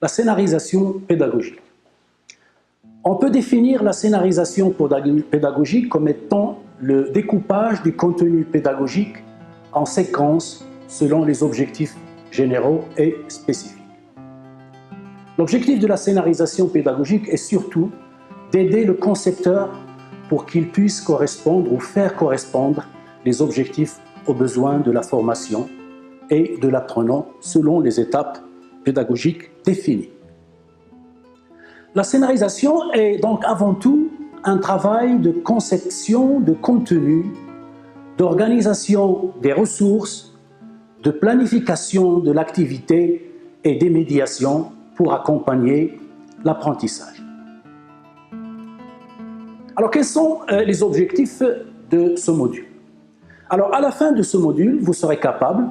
La scénarisation pédagogique. On peut définir la scénarisation pédagogique comme étant le découpage du contenu pédagogique en séquences selon les objectifs généraux et spécifiques. L'objectif de la scénarisation pédagogique est surtout d'aider le concepteur pour qu'il puisse correspondre ou faire correspondre les objectifs aux besoins de la formation et de l'apprenant selon les étapes pédagogiques définies. La scénarisation est donc avant tout un travail de conception de contenu, d'organisation des ressources, de planification de l'activité et des médiations pour accompagner l'apprentissage. Alors, quels sont les objectifs de ce module? Alors, à la fin de ce module, vous serez capable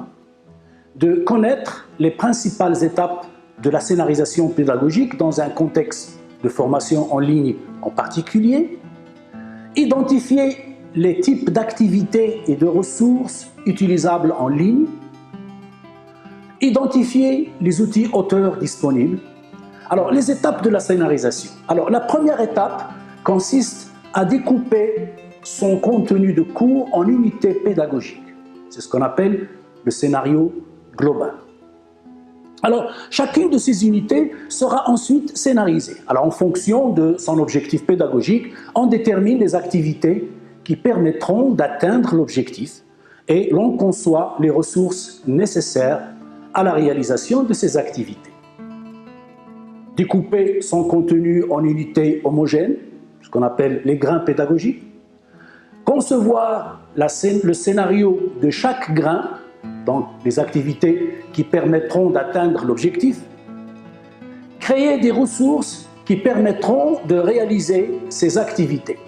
de connaître les principales étapes de la scénarisation pédagogique dans un contexte de formation en ligne en particulier, identifier les types d'activités et de ressources utilisables en ligne, identifier les outils auteurs disponibles. Alors, les étapes de la scénarisation. Alors, la première étape consiste à découper son contenu de cours en unités pédagogiques. C'est ce qu'on appelle le scénario global. Alors, chacune de ces unités sera ensuite scénarisée. Alors, en fonction de son objectif pédagogique, on détermine les activités qui permettront d'atteindre l'objectif et l'on conçoit les ressources nécessaires à la réalisation de ces activités. Découper son contenu en unités homogènes, ce qu'on appelle les grains pédagogiques. Concevoir le scénario de chaque grain, donc les activités qui permettront d'atteindre l'objectif. Créer des ressources qui permettront de réaliser ces activités.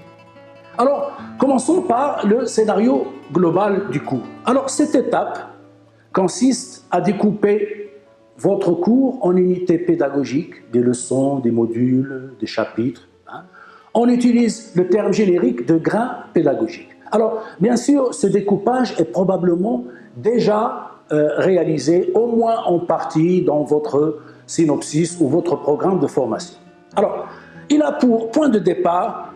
Alors, commençons par le scénario global du cours. Alors, cette étape consiste à découper votre cours en unités pédagogiques, des leçons, des modules, des chapitres. On utilise le terme générique de grains pédagogiques. Alors, bien sûr, ce découpage est probablement déjà réalisé, au moins en partie, dans votre synopsis ou votre programme de formation. Alors, il a pour point de départ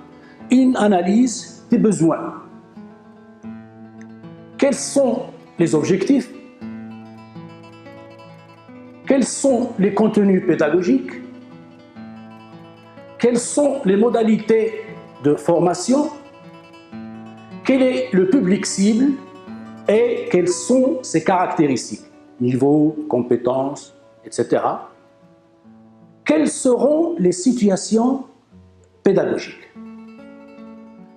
une analyse des besoins. Quels sont les objectifs? Quels sont les contenus pédagogiques? Quelles sont les modalités de formation? Quel est le public cible et quelles sont ses caractéristiques? Niveau, compétences, etc. Quelles seront les situations pédagogiques?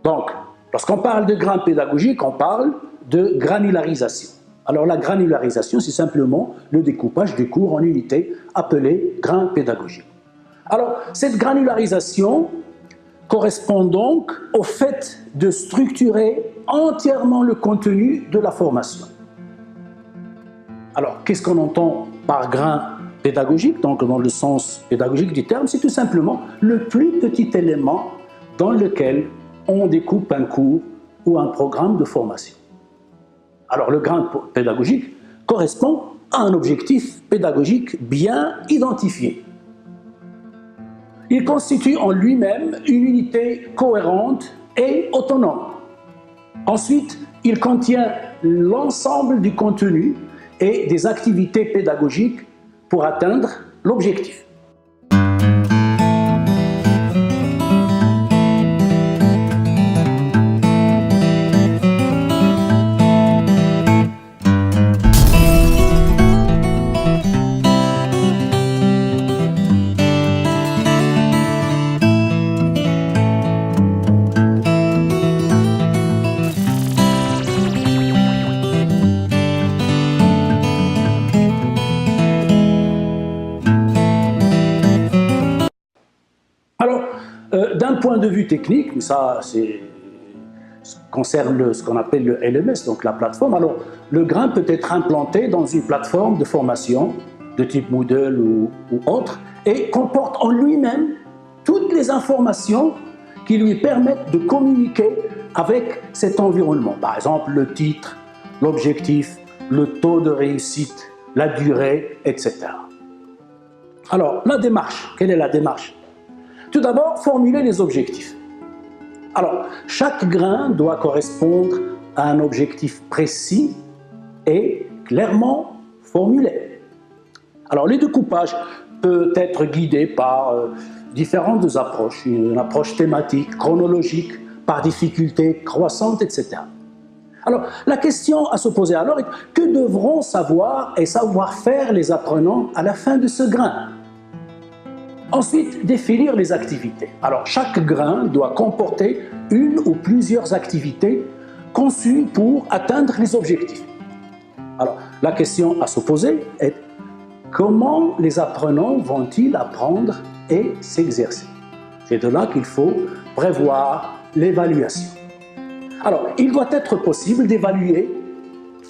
Donc, lorsqu'on parle de grains pédagogiques, on parle de granularisation. Alors la granularisation, c'est simplement le découpage du cours en unités appelées grains pédagogiques. Alors, cette granularisation correspond donc au fait de structurer entièrement le contenu de la formation. Alors, qu'est-ce qu'on entend par grain pédagogique? Donc, dans le sens pédagogique du terme, c'est tout simplement le plus petit élément dans lequel on découpe un cours ou un programme de formation. Alors, le grain pédagogique correspond à un objectif pédagogique bien identifié. Il constitue en lui-même une unité cohérente et autonome. Ensuite, il contient l'ensemble du contenu et des activités pédagogiques pour atteindre l'objectif. D'un point de vue technique, mais ça concerne ce qu'on appelle le LMS, donc la plateforme, alors le grain peut être implanté dans une plateforme de formation de type Moodle ou autre et comporte en lui-même toutes les informations qui lui permettent de communiquer avec cet environnement. Par exemple, le titre, l'objectif, le taux de réussite, la durée, etc. Alors, la démarche, quelle est la démarche? Tout d'abord, formuler les objectifs. Alors, chaque grain doit correspondre à un objectif précis et clairement formulé. Alors, le découpage peut être guidé par différentes approches, une approche thématique, chronologique, par difficulté croissante, etc. Alors, la question à se poser alors est que devront savoir et savoir-faire les apprenants à la fin de ce grain? Ensuite, définir les activités. Alors, chaque grain doit comporter une ou plusieurs activités conçues pour atteindre les objectifs. Alors, la question à se poser est comment les apprenants vont-ils apprendre et s'exercer? C'est de là qu'il faut prévoir l'évaluation. Alors, il doit être possible d'évaluer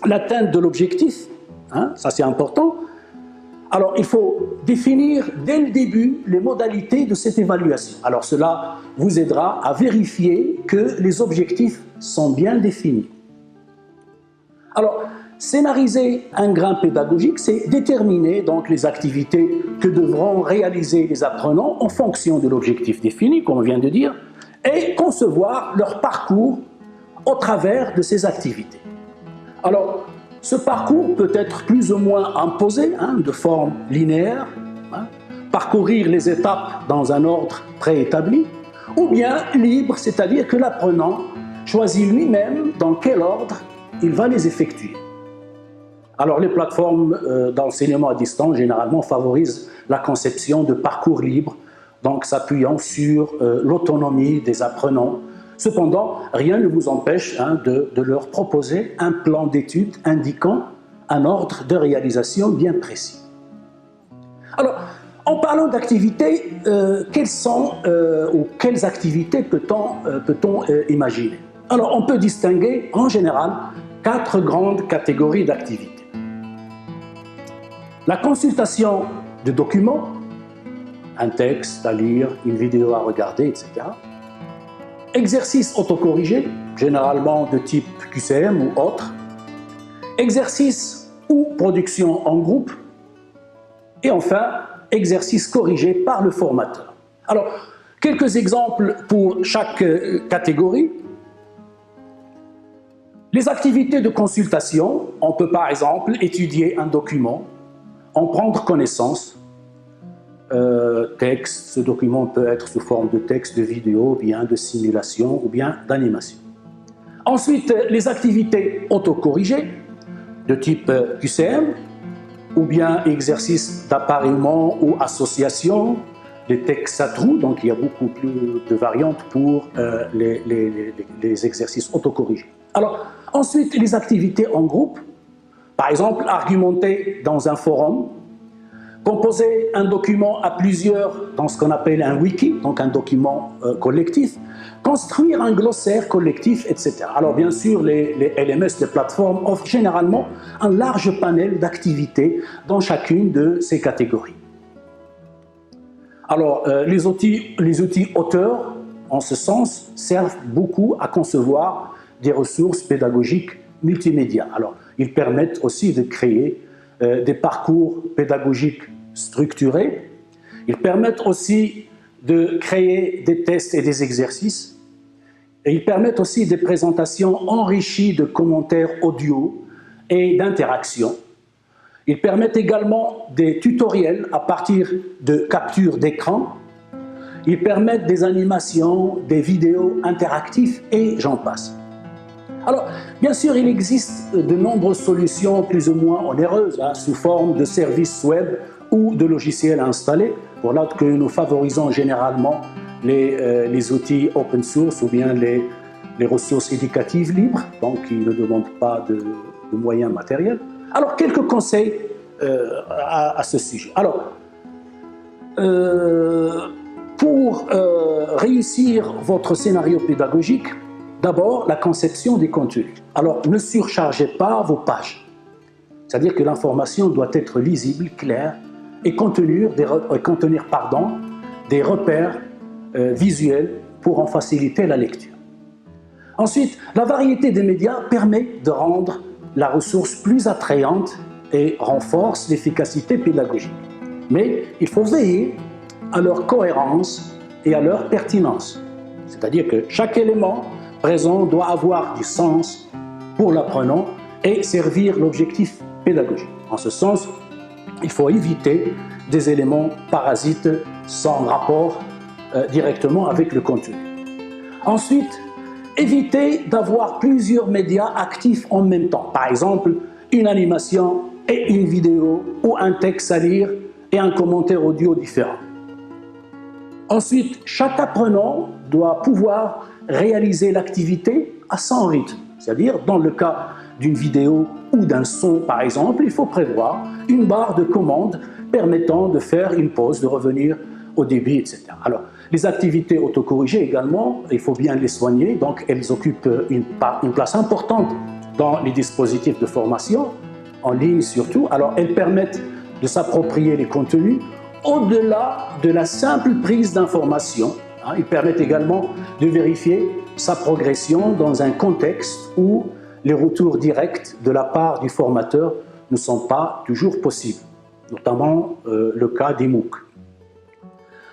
l'atteinte de l'objectif, ça c'est important. Alors, il faut définir dès le début les modalités de cette évaluation. Alors, cela vous aidera à vérifier que les objectifs sont bien définis. Alors, scénariser un grain pédagogique, c'est déterminer donc les activités que devront réaliser les apprenants en fonction de l'objectif défini, comme on vient de dire, et concevoir leur parcours au travers de ces activités. Alors, ce parcours peut être plus ou moins imposé, de forme linéaire, parcourir les étapes dans un ordre préétabli, ou bien libre, c'est-à-dire que l'apprenant choisit lui-même dans quel ordre il va les effectuer. Alors, les plateformes d'enseignement à distance, généralement, favorisent la conception de parcours libres, donc s'appuyant sur l'autonomie des apprenants. Cependant, rien ne vous empêche de leur proposer un plan d'études indiquant un ordre de réalisation bien précis. Alors, en parlant d'activités, quelles activités peut-on imaginer? Alors, on peut distinguer en général 4 grandes catégories d'activités. La consultation de documents, un texte à lire, une vidéo à regarder, etc. Exercices autocorrigés, généralement de type QCM ou autre. Exercices ou production en groupe. Et enfin, exercices corrigés par le formateur. Alors, quelques exemples pour chaque catégorie. Les activités de consultation, on peut par exemple étudier un document, en prendre connaissance. Texte, ce document peut être sous forme de texte, de vidéo, bien de simulation ou bien d'animation. Ensuite, les activités autocorrigées de type QCM ou bien exercices d'appareillement ou association, les textes à trous, donc il y a beaucoup plus de variantes pour les exercices autocorrigés. Alors, ensuite, les activités en groupe, par exemple, argumenter dans un forum, composer un document à plusieurs dans ce qu'on appelle un wiki, donc un document collectif, construire un glossaire collectif, etc. Alors bien sûr, les LMS, les plateformes, offrent généralement un large panel d'activités dans chacune de ces catégories. Alors les outils auteurs, en ce sens, servent beaucoup à concevoir des ressources pédagogiques multimédia. Alors ils permettent aussi de créer des parcours pédagogiques structurés. Ils permettent aussi de créer des tests et des exercices. Et ils permettent aussi des présentations enrichies de commentaires audio et d'interactions. Ils permettent également des tutoriels à partir de captures d'écran. Ils permettent des animations, des vidéos interactives et j'en passe. Alors, bien sûr, il existe de nombreuses solutions plus ou moins onéreuses, sous forme de services web ou de logiciels installés. Voilà que nous favorisons généralement les outils open source ou bien les ressources éducatives libres, donc qui ne demandent pas de moyens matériels. Alors, quelques conseils à ce sujet. Alors, pour réussir votre scénario pédagogique, d'abord, la conception des contenus. Alors, ne surchargez pas vos pages. C'est-à-dire que l'information doit être lisible, claire et contenir des repères visuels pour en faciliter la lecture. Ensuite, la variété des médias permet de rendre la ressource plus attrayante et renforce l'efficacité pédagogique. mais il faut veiller à leur cohérence et à leur pertinence. C'est-à-dire que chaque élément présent doit avoir du sens pour l'apprenant et servir l'objectif pédagogique. En ce sens, il faut éviter des éléments parasites sans rapport directement avec le contenu. Ensuite, éviter d'avoir plusieurs médias actifs en même temps. Par exemple, une animation et une vidéo ou un texte à lire et un commentaire audio différent. Ensuite, chaque apprenant doit pouvoir réaliser l'activité à son rythme. C'est-à-dire, dans le cas d'une vidéo ou d'un son, par exemple, il faut prévoir une barre de commande permettant de faire une pause, de revenir au début, etc. Alors, les activités autocorrigées également, il faut bien les soigner, donc elles occupent une place importante dans les dispositifs de formation, en ligne surtout. Alors, elles permettent de s'approprier les contenus au-delà de la simple prise d'information. Ils permettent également de vérifier sa progression dans un contexte où les retours directs de la part du formateur ne sont pas toujours possibles, notamment le cas des MOOC.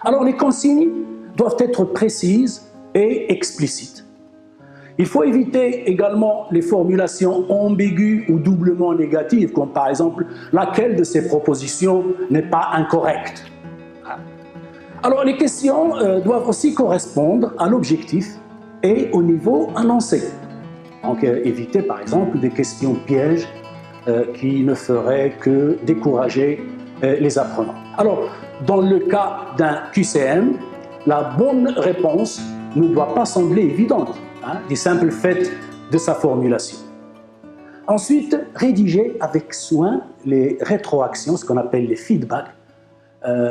Alors les consignes doivent être précises et explicites. Il faut éviter également les formulations ambiguës ou doublement négatives, comme par exemple « laquelle de ces propositions n'est pas incorrecte ». Alors les questions doivent aussi correspondre à l'objectif et au niveau annoncé. Donc éviter par exemple des questions pièges qui ne feraient que décourager les apprenants. Alors dans le cas d'un QCM, la bonne réponse ne doit pas sembler évidente, du simple fait de sa formulation. Ensuite, rédiger avec soin les rétroactions, ce qu'on appelle les feedbacks.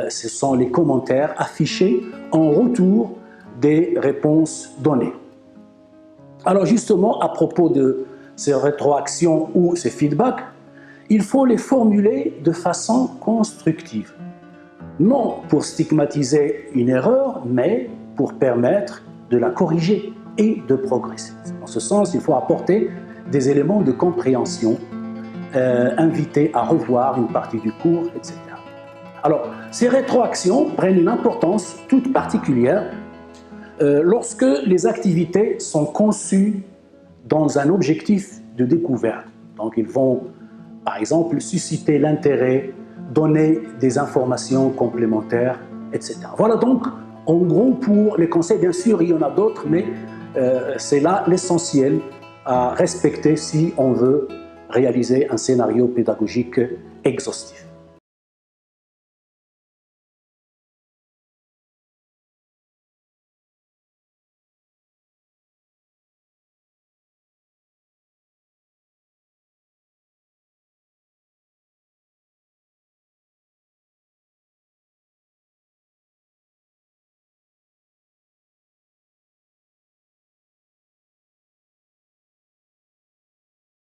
Ce sont les commentaires affichés en retour des réponses données. Alors justement, à propos de ces rétroactions ou ces feedbacks, il faut les formuler de façon constructive. Non pour stigmatiser une erreur, mais pour permettre de la corriger et de progresser. Dans ce sens, il faut apporter des éléments de compréhension, inviter à revoir une partie du cours, etc. Alors, ces rétroactions prennent une importance toute particulière lorsque les activités sont conçues dans un objectif de découverte. Donc, ils vont, par exemple, susciter l'intérêt, donner des informations complémentaires, etc. Voilà donc, en gros, pour les conseils. Bien sûr, il y en a d'autres, mais c'est là l'essentiel à respecter si on veut réaliser un scénario pédagogique exhaustif.